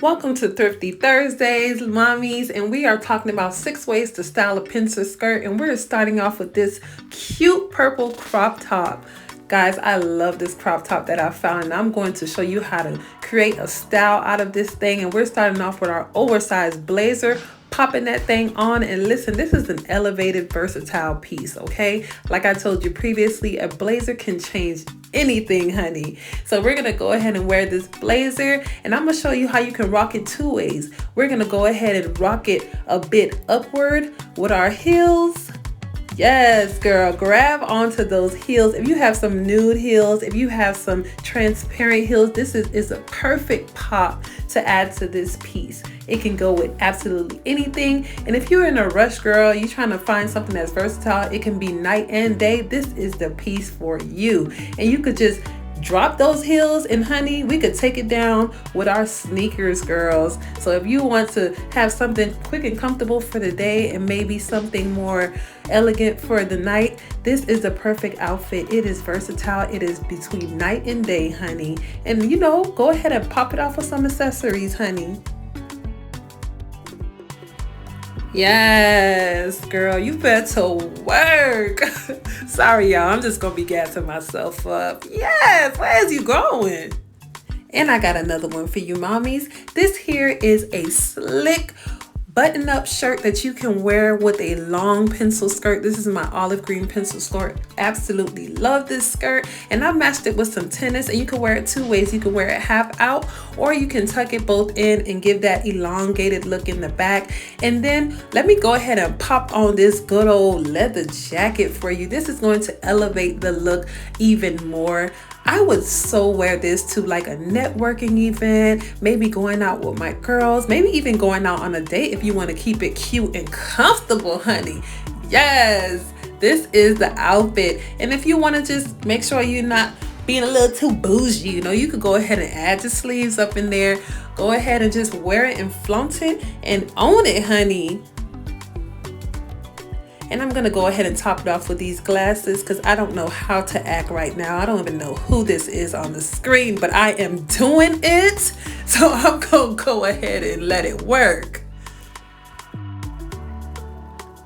Welcome to Thrifty Thursdays, mommies, and we are talking about 6 ways to style a pencil skirt, and we're starting off with this cute purple crop top. Guys, I love this crop top that I found, and I'm going to show you how to create a style out of this thing. And we're starting off with our oversized blazer, popping that thing on. And listen, this is an elevated, versatile piece, okay? Like I told you previously, a blazer can change anything, honey. So we're gonna go ahead and wear this blazer, and I'm gonna show you how you can rock it 2 ways. We're gonna go ahead and rock it a bit upward with our heels. Yes, girl, grab onto those heels. If you have some nude heels, if you have some transparent heels, this is a perfect pop to add to this piece. It can go with absolutely anything. And if you're in a rush, girl, you're trying to find something that's versatile, it can be night and day. This is the piece for you. And you could just drop those heels, and honey, we could take it down with our sneakers, girls. So if you want to have something quick and comfortable for the day and maybe something more elegant for the night, this is the perfect outfit. It is versatile. It is between night and day, honey. And you know, go ahead and pop it off with some accessories, honey. Yes, girl, you better work. Sorry, y'all, I'm just gonna be gassing myself up. Yes, where's you going? And I got another one for you, mommies. This here is a slick button-up shirt that you can wear with a long pencil skirt. This is my olive green pencil skirt. Absolutely love this skirt, and I matched it with some tennis. And you can wear it 2 ways. You can wear it half out, or you can tuck it both in and give that elongated look in the back. And then let me go ahead and pop on this good old leather jacket for you. This is going to elevate the look even more. I would so wear this to like a networking event, maybe going out with my girls, maybe even going out on a date if you want to keep it cute and comfortable, honey. Yes, this is the outfit. And if you want to just make sure you're not being a little too bougie, you know, you could go ahead and add your sleeves up in there. Go ahead and just wear it and flaunt it and own it, honey. And I'm gonna go ahead and top it off with these glasses because I don't know how to act right now. I don't even know who this is on the screen, but I am doing it. So I'm gonna go ahead and let it work.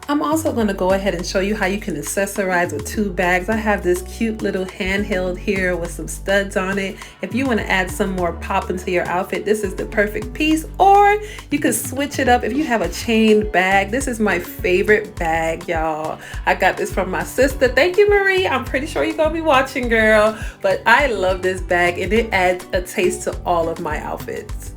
I'm also going to go ahead and show you how you can accessorize with 2 bags. I have this cute little handheld here with some studs on it. If you want to add some more pop into your outfit, this is the perfect piece. Or you can switch it up if you have a chain bag. This is my favorite bag, y'all. I got this from my sister. Thank you, Marie. I'm pretty sure you're going to be watching, girl. But I love this bag, and it adds a taste to all of my outfits.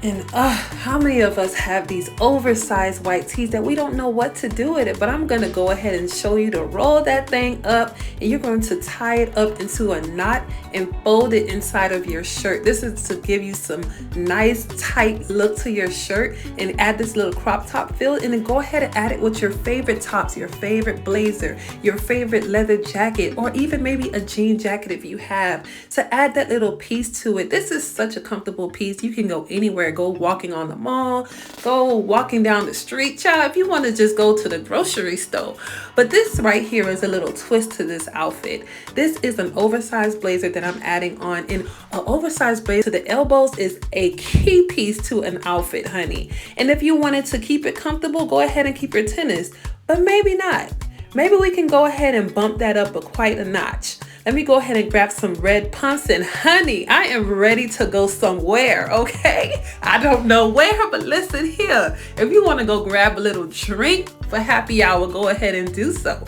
And how many of us have these oversized white tees that we don't know what to do with it? But I'm gonna go ahead and show you to roll that thing up, and you're going to tie it up into a knot and fold it inside of your shirt. This is to give you some nice tight look to your shirt and add this little crop top feel. And then go ahead and add it with your favorite tops, your favorite blazer, your favorite leather jacket, or even maybe a jean jacket if you have, to add that little piece to it. This is such a comfortable piece. You can go anywhere. Go walking on the mall, go walking down the street, child, if you want to just go to the grocery store. But this right here is a little twist to this outfit. This is an oversized blazer that I'm adding on, and an oversized blazer to the elbows is a key piece to an outfit, honey. And if you wanted to keep it comfortable, go ahead and keep your tennis, but maybe not. Maybe we can go ahead and bump that up quite a notch. Let me go ahead and grab some red pumps, and honey, I am ready to go somewhere, okay? I don't know where, but listen here. If you want to go grab a little drink for happy hour, go ahead and do so.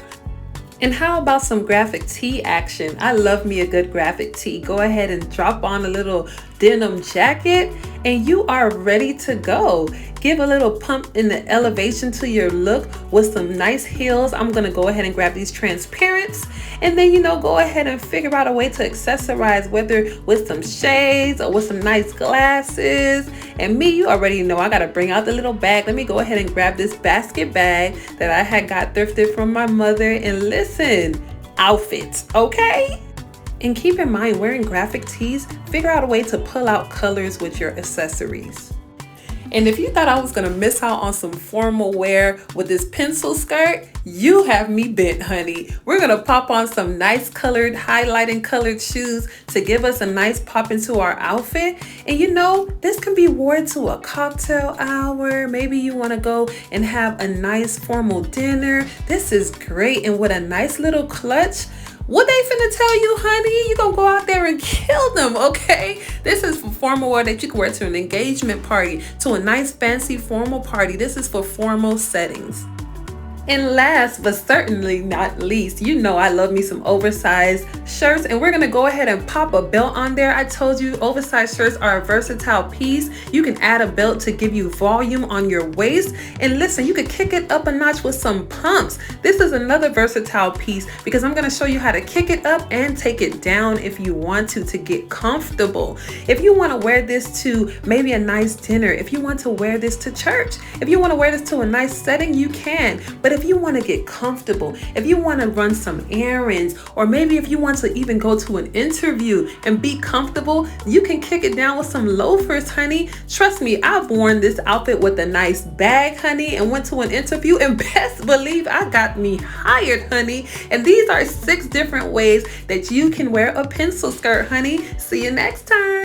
And how about some graphic tee action? I love me a good graphic tee. Go ahead and drop on a little denim jacket, and you are ready to go. Give a little pump in the elevation to your look with some nice heels. I'm gonna go ahead and grab these transparents, and then, you know, go ahead and figure out a way to accessorize, whether with some shades or with some nice glasses. And me, you already know I gotta bring out the little bag. Let me go ahead and grab this basket bag that I had got thrifted from my mother. And listen, outfits, okay? And keep in mind, wearing graphic tees, figure out a way to pull out colors with your accessories. And if you thought I was gonna miss out on some formal wear with this pencil skirt, you have me bent, honey. We're gonna pop on some nice colored, highlighting colored shoes to give us a nice pop into our outfit. And you know, this can be worn to a cocktail hour. Maybe you wanna go and have a nice formal dinner. This is great, and with a nice little clutch. What they finna tell you, honey? You gonna go out there and kill them, okay? This is for formal wear that you can wear to an engagement party, to a nice fancy formal party. This is for formal settings. And last but certainly not least, you know I love me some oversized shirts, and we're gonna go ahead and pop a belt on there. I told you oversized shirts are a versatile piece. You can add a belt to give you volume on your waist. And listen, you could kick it up a notch with some pumps. This is another versatile piece because I'm gonna show you how to kick it up and take it down if you want to get comfortable. If you wanna wear this to maybe a nice dinner, if you want to wear this to church, if you wanna wear this to a nice setting, you can. But if you want to get comfortable, if you want to run some errands, or maybe if you want to even go to an interview and be comfortable, you can kick it down with some loafers, honey. Trust me, I've worn this outfit with a nice bag, honey, and went to an interview, and best believe I got me hired, honey. And these are 6 different ways that you can wear a pencil skirt, honey. See you next time.